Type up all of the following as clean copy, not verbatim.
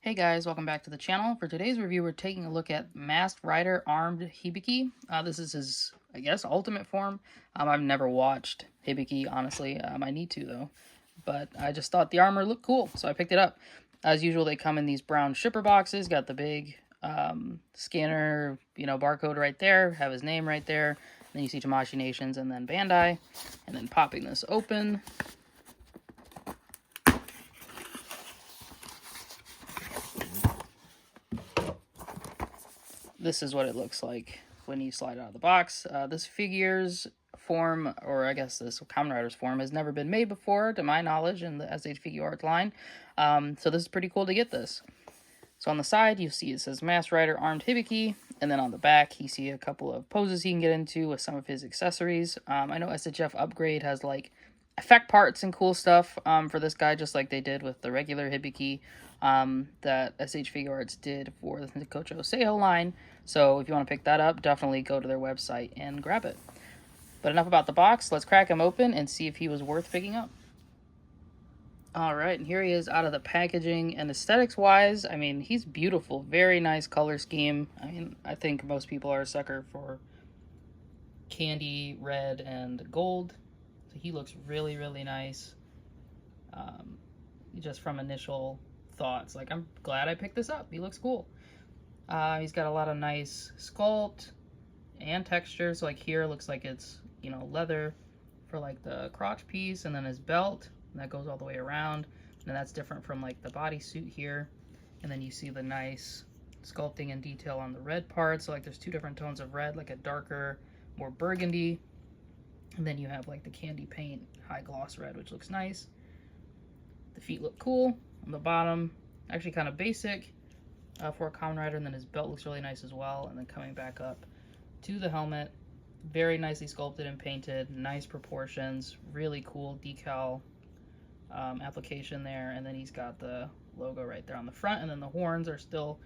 Hey guys, welcome back to the channel. For today's review, we're taking a look at Masked Rider Armed Hibiki. This is his, I guess, ultimate form. I've never watched Hibiki, honestly. I need to, though. But I just thought the armor looked cool, so I picked it up. As usual, they come in these brown shipper boxes. Got the big scanner, barcode right there. Have his name right there. Then you see Tamashii Nations and then Bandai. And then popping this open, this is what it looks like when you slide out of the box. This figure's form, or I guess this Kamen Rider's form, has never been made before, to my knowledge, in the SH Figuarts line. So this is pretty cool to get this. So on the side, you see it says Masked Rider Armed Hibiki, and then on the back, you see a couple of poses he can get into with some of his accessories. I know SHF Upgrade has like effect parts and cool stuff for this guy, just like they did with the regular Hibiki that SH Figuarts did for the Shinkocchou Seihou line. So if you want to pick that up, definitely go to their website and grab it. But enough about the box. Let's crack him open and see if he was worth picking up. Alright, and here he is out of the packaging. And aesthetics-wise, I mean, he's beautiful. Very nice color scheme. I mean, I think most people are a sucker for candy, red, and gold. So he looks really, really nice. Just from initial thoughts. Like, I'm glad I picked this up. He looks cool. He's got a lot of nice sculpt and texture. So, like, here looks like it's, leather for, like, the crotch piece. And then his belt. And that goes all the way around, and that's different from like the bodysuit here. And then you see the nice sculpting and detail on the red part. So like there's two different tones of red, like a darker, more burgundy, and then you have like the candy paint high gloss red, which looks nice. The feet look cool on the bottom, actually kind of basic for a Kamen Rider. And then his belt looks really nice as well. And then coming back up to the helmet, very nicely sculpted and painted, nice proportions, really cool decal application there. And then he's got the logo right there on the front, and then the horns are still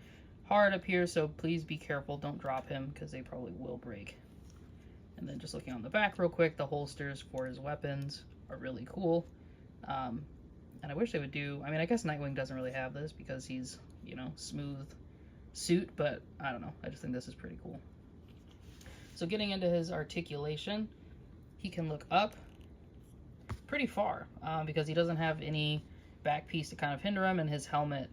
hard up here, so please be careful, don't drop him because they probably will break. And then just looking on the back real quick, the holsters for his weapons are really cool. And I wish they would do, I mean, I guess Nightwing doesn't really have this because he's, smooth suit, but I don't know, I just think this is pretty cool. So getting into his articulation, he can look up pretty far because he doesn't have any back piece to kind of hinder him, and his helmet,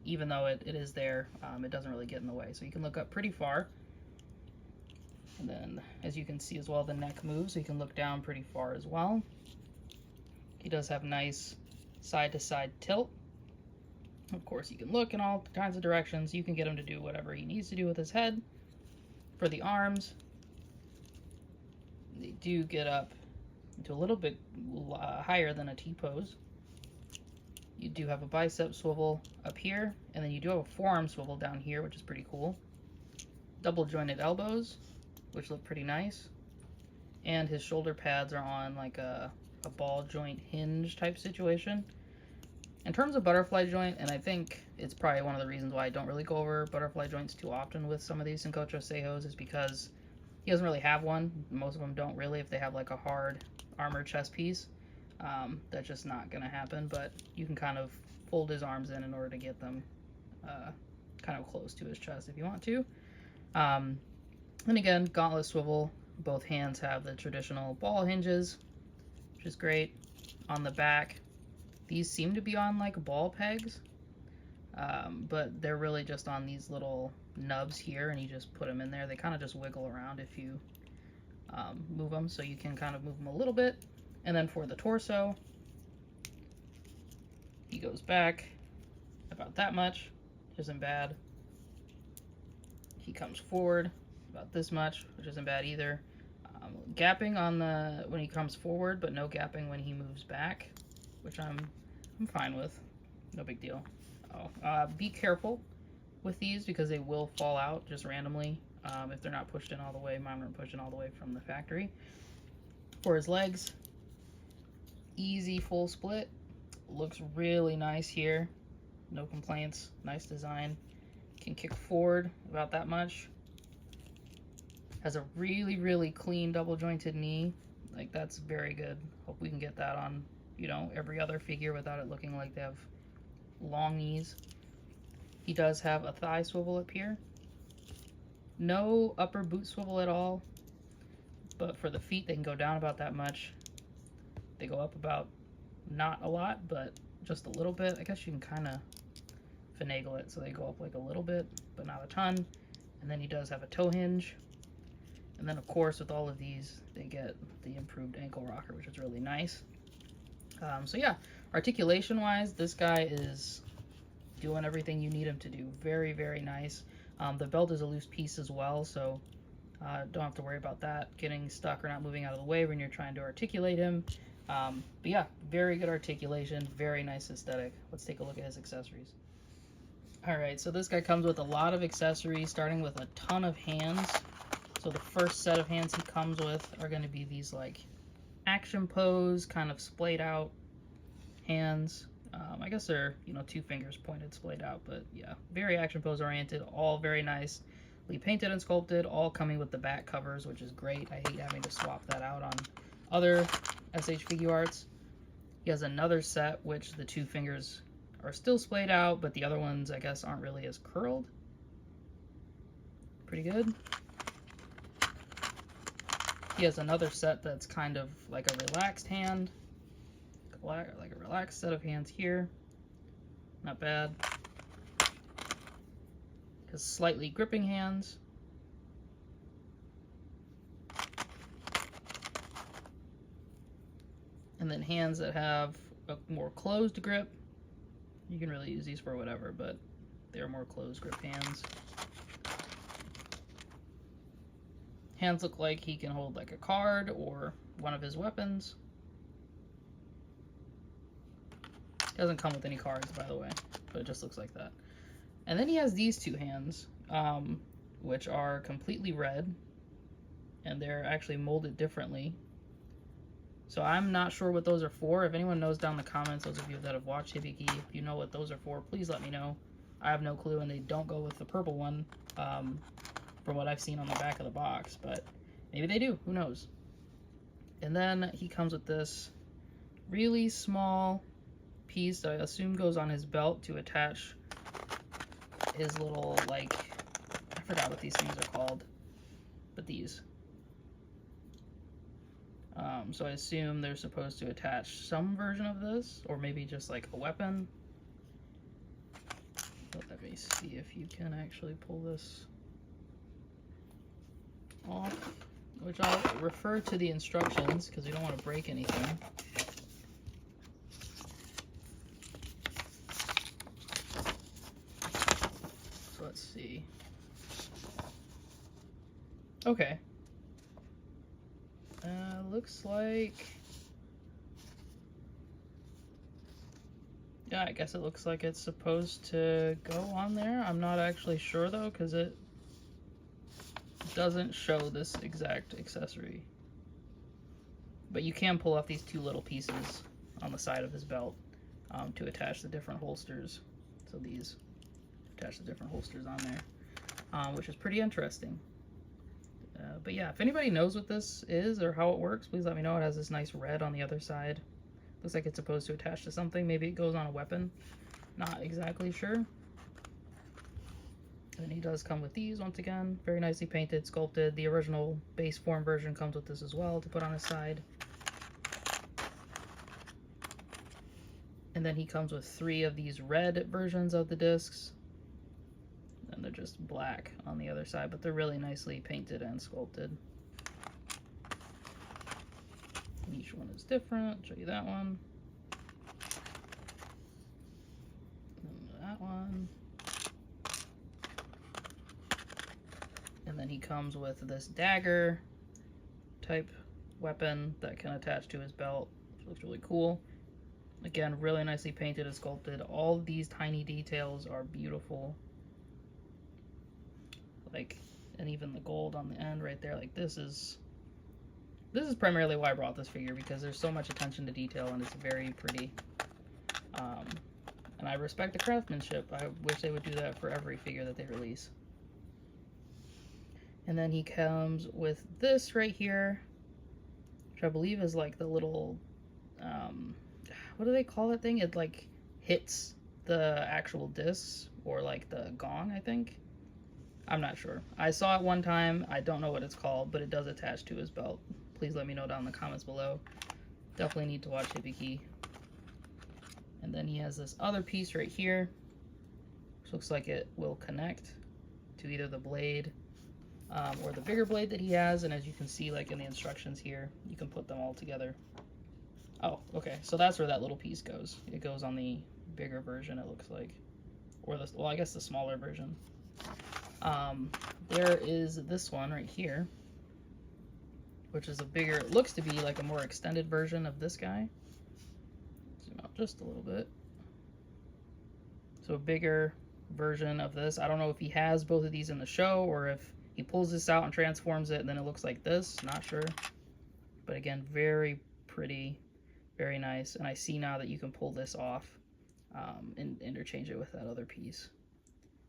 even though it is there, it doesn't really get in the way. So you can look up pretty far. And then, as you can see as well, the neck moves, so you can look down pretty far as well. He does have nice side-to-side tilt. Of course, you can look in all kinds of directions. You can get him to do whatever he needs to do with his head. For the arms, they do get up to a little bit higher than a T-pose. You do have a bicep swivel up here, and then you do have a forearm swivel down here, which is pretty cool. Double jointed elbows, which look pretty nice. And his shoulder pads are on like a ball joint hinge type situation. In terms of butterfly joint, and I think it's probably one of the reasons why I don't really go over butterfly joints too often with some of these Shinkocchou Seihous, is because he doesn't really have one. Most of them don't really. If they have like a hard armor chest piece, that's just not gonna happen. But you can kind of fold his arms in order to get them kind of close to his chest if you want to. And again, gauntlet swivel. Both hands have the traditional ball hinges, which is great. On the back, these seem to be on like ball pegs, but they're really just on these little nubs here, and you just put them in there. They kind of just wiggle around if you move them, so you can kind of move them a little bit. And then for the torso, he goes back about that much, which isn't bad. He comes forward about this much, which isn't bad either. Gapping on the when he comes forward, but no gapping when he moves back, which I'm fine with. No big deal. Be careful with these because they will fall out just randomly if they're not pushed in all the way. Mine weren't pushed in all the way from the factory. For his legs, easy full split. Looks really nice here. No complaints. Nice design. Can kick forward about that much. Has a really, really clean double jointed knee. Like, that's very good. Hope we can get that on, every other figure without it looking like they have long knees. He does have a thigh swivel up here. No upper boot swivel at all, but for the feet they can go down about that much. They go up about, not a lot, but just a little bit. I guess you can kind of finagle it so they go up like a little bit, but not a ton. And then he does have a toe hinge. And then of course with all of these they get the improved ankle rocker, which is really nice. So yeah, articulation wise, this guy is doing everything you need him to do. Very, very nice. The belt is a loose piece as well, so don't have to worry about that getting stuck or not moving out of the way when you're trying to articulate him. But yeah, very good articulation, very nice aesthetic. Let's take a look at his accessories. Alright, so this guy comes with a lot of accessories, starting with a ton of hands. So the first set of hands he comes with are going to be these like action pose, kind of splayed out hands. I guess they're, you know, 2 fingers pointed, splayed out, but yeah, very action pose oriented, all very nicely painted and sculpted, all coming with the back covers, which is great. I hate having to swap that out on other SH Figuarts. He has another set, which the 2 fingers are still splayed out, but the other ones, I guess, aren't really as curled. Pretty good. He has another set that's kind of like a relaxed hand, like a relaxed set of hands here. Not bad. Has slightly gripping hands. And then hands that have a more closed grip. You can really use these for whatever, but they're more closed grip hands. Hands look like he can hold like a card or one of his weapons. Doesn't come with any cards, by the way, but it just looks like that. And then he has these 2 hands, which are completely red, and they're actually molded differently. So I'm not sure what those are for. If anyone knows down in the comments, those of you that have watched Hibiki, if you know what those are for, please let me know. I have no clue, and they don't go with the purple one, from what I've seen on the back of the box, but maybe they do, who knows. And then he comes with this really small piece that I assume goes on his belt to attach his little, like, I forgot what these things are called, but these. So I assume they're supposed to attach some version of this, or maybe just like a weapon. But let me see if you can actually pull this off, which I'll refer to the instructions because we don't want to break anything. So let's see. Okay. Looks like, yeah, I guess it looks like it's supposed to go on there. I'm not actually sure though, because it doesn't show this exact accessory. But you can pull off these 2 little pieces on the side of his belt to attach the different holsters. So these attach the different holsters on there, which is pretty interesting. But yeah, if anybody knows what this is or how it works, please let me know. It has this nice red on the other side. Looks like it's supposed to attach to something. Maybe it goes on a weapon. Not exactly sure. And he does come with these once again. Very nicely painted, sculpted. The original base form version comes with this as well to put on his side. And then he comes with 3 of these red versions of the discs. And they're just black on the other side, but they're really nicely painted and sculpted. And each one is different. I'll show you that one. And that one. And then he comes with this dagger type weapon that can attach to his belt, which looks really cool. Again, really nicely painted and sculpted. All of these tiny details are beautiful. Like, and even the gold on the end right there, like this is primarily why I brought this figure, because there's so much attention to detail and it's very pretty. And I respect the craftsmanship. I wish they would do that for every figure that they release. And then he comes with this right here, which I believe is like the little, what do they call that thing? It like hits the actual discs, or like the gong, I think. I'm not sure. I saw it one time. I don't know what it's called, but it does attach to his belt. Please let me know down in the comments below. Definitely need to watch Hibiki. And then he has this other piece right here, which looks like it will connect to either the blade or the bigger blade that he has. And as you can see, like in the instructions here, you can put them all together. Oh, okay. So that's where that little piece goes. It goes on the bigger version, it looks like. Or the, well, I guess the smaller version. There is this one right here, which is a bigger, it looks to be like a more extended version of this guy. Zoom out just a little bit. So a bigger version of this. I don't know if he has both of these in the show, or if he pulls this out and transforms it and then it looks like this. Not sure. But again, very pretty, very nice. And I see now that you can pull this off and interchange it with that other piece.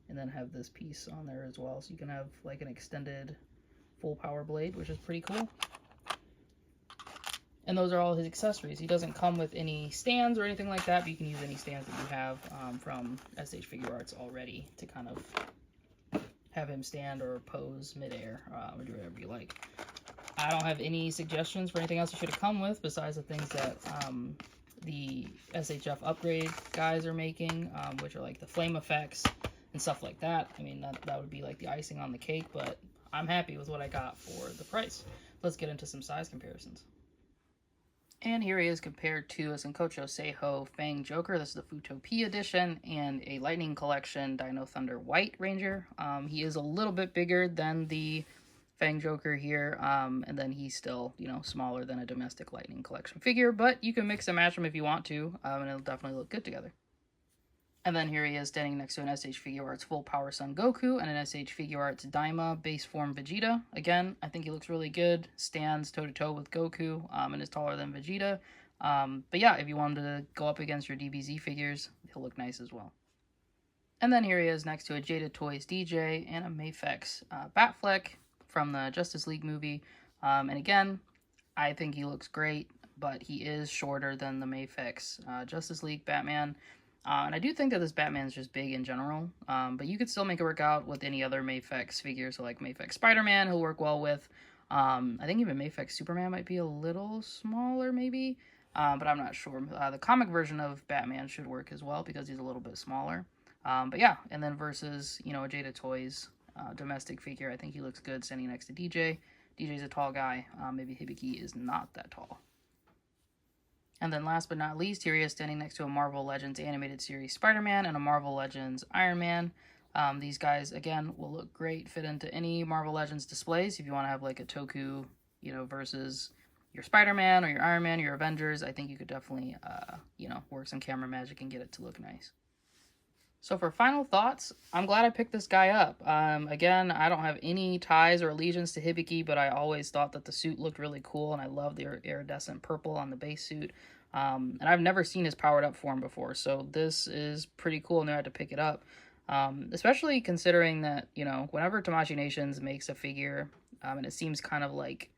And then have this piece on there as well. So you can have like an extended full power blade, which is pretty cool. And those are all his accessories. He doesn't come with any stands or anything like that, but you can use any stands that you have from SH Figuarts already to kind of have him stand or pose midair or do whatever you like. I don't have any suggestions for anything else you should have come with besides the things that the SHF upgrade guys are making, which are like the flame effects and stuff like that. I mean, that would be like the icing on the cake, but I'm happy with what I got for the price. Let's get into some size comparisons. And here he is compared to a Shinkocchou Seihou Fang Joker. This is the Futopia edition, and a Lightning Collection Dino Thunder White Ranger. He is a little bit bigger than the Fang Joker here, and then he's still, you know, smaller than a domestic Lightning Collection figure, but you can mix and match them if you want to, and it'll definitely look good together. And then here he is standing next to an SH Figuarts Full Power Son Goku and an SH Figuarts Daima Base Form Vegeta. Again, I think he looks really good. Stands toe-to-toe with Goku and is taller than Vegeta. But yeah, if you wanted to go up against your DBZ figures, he'll look nice as well. And then here he is next to a Jada Toys DJ and a Mafex Batfleck from the Justice League movie. And again, I think he looks great, but he is shorter than the Mafex Justice League Batman. And I do think that this Batman is just big in general, but you could still make it work out with any other Mafex figures. So like Mafex Spider-Man, he'll work well with. I think even Mafex Superman might be a little smaller maybe, but I'm not sure. The comic version of Batman should work as well because he's a little bit smaller. But yeah, and then versus, you know, a Jada Toys domestic figure, I think he looks good standing next to DJ. DJ's a tall guy. Maybe Hibiki is not that tall. And then last but not least, here he is standing next to a Marvel Legends animated series Spider-Man and a Marvel Legends Iron Man. These guys, again, will look great, fit into any Marvel Legends displays. If you want to have like a Toku, you know, versus your Spider-Man or your Iron Man or your Avengers, I think you could definitely, you know, work some camera magic and get it to look nice. So for final thoughts, I'm glad I picked this guy up. Again, I don't have any ties or allegiance to Hibiki, but I always thought that the suit looked really cool, and I love the iridescent purple on the base suit. And I've never seen his powered up form before, so this is pretty cool, and I had to pick it up. Especially considering that, you know, whenever Tamashii Nations makes a figure, and it seems kind of like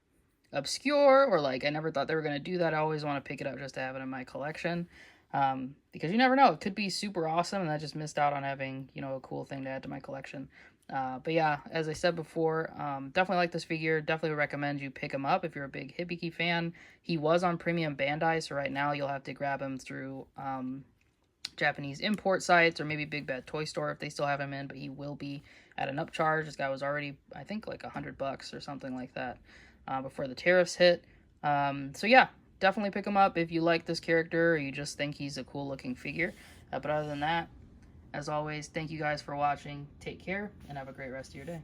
obscure, or like I never thought they were going to do that, I always want to pick it up just to have it in my collection. Because you never know, it could be super awesome, and I just missed out on having, you know, a cool thing to add to my collection. But yeah, as I said before, definitely like this figure. Definitely recommend you pick him up if you're a big Hibiki fan. He was on Premium Bandai, so right now you'll have to grab him through Japanese import sites or maybe Big Bad Toy Store if they still have him in, but he will be at an upcharge. This guy was already, I think, like $100 or something like that before the tariffs hit. So yeah, definitely pick him up if you like this character or you just think he's a cool looking figure. But other than that, as always, thank you guys for watching. Take care and have a great rest of your day.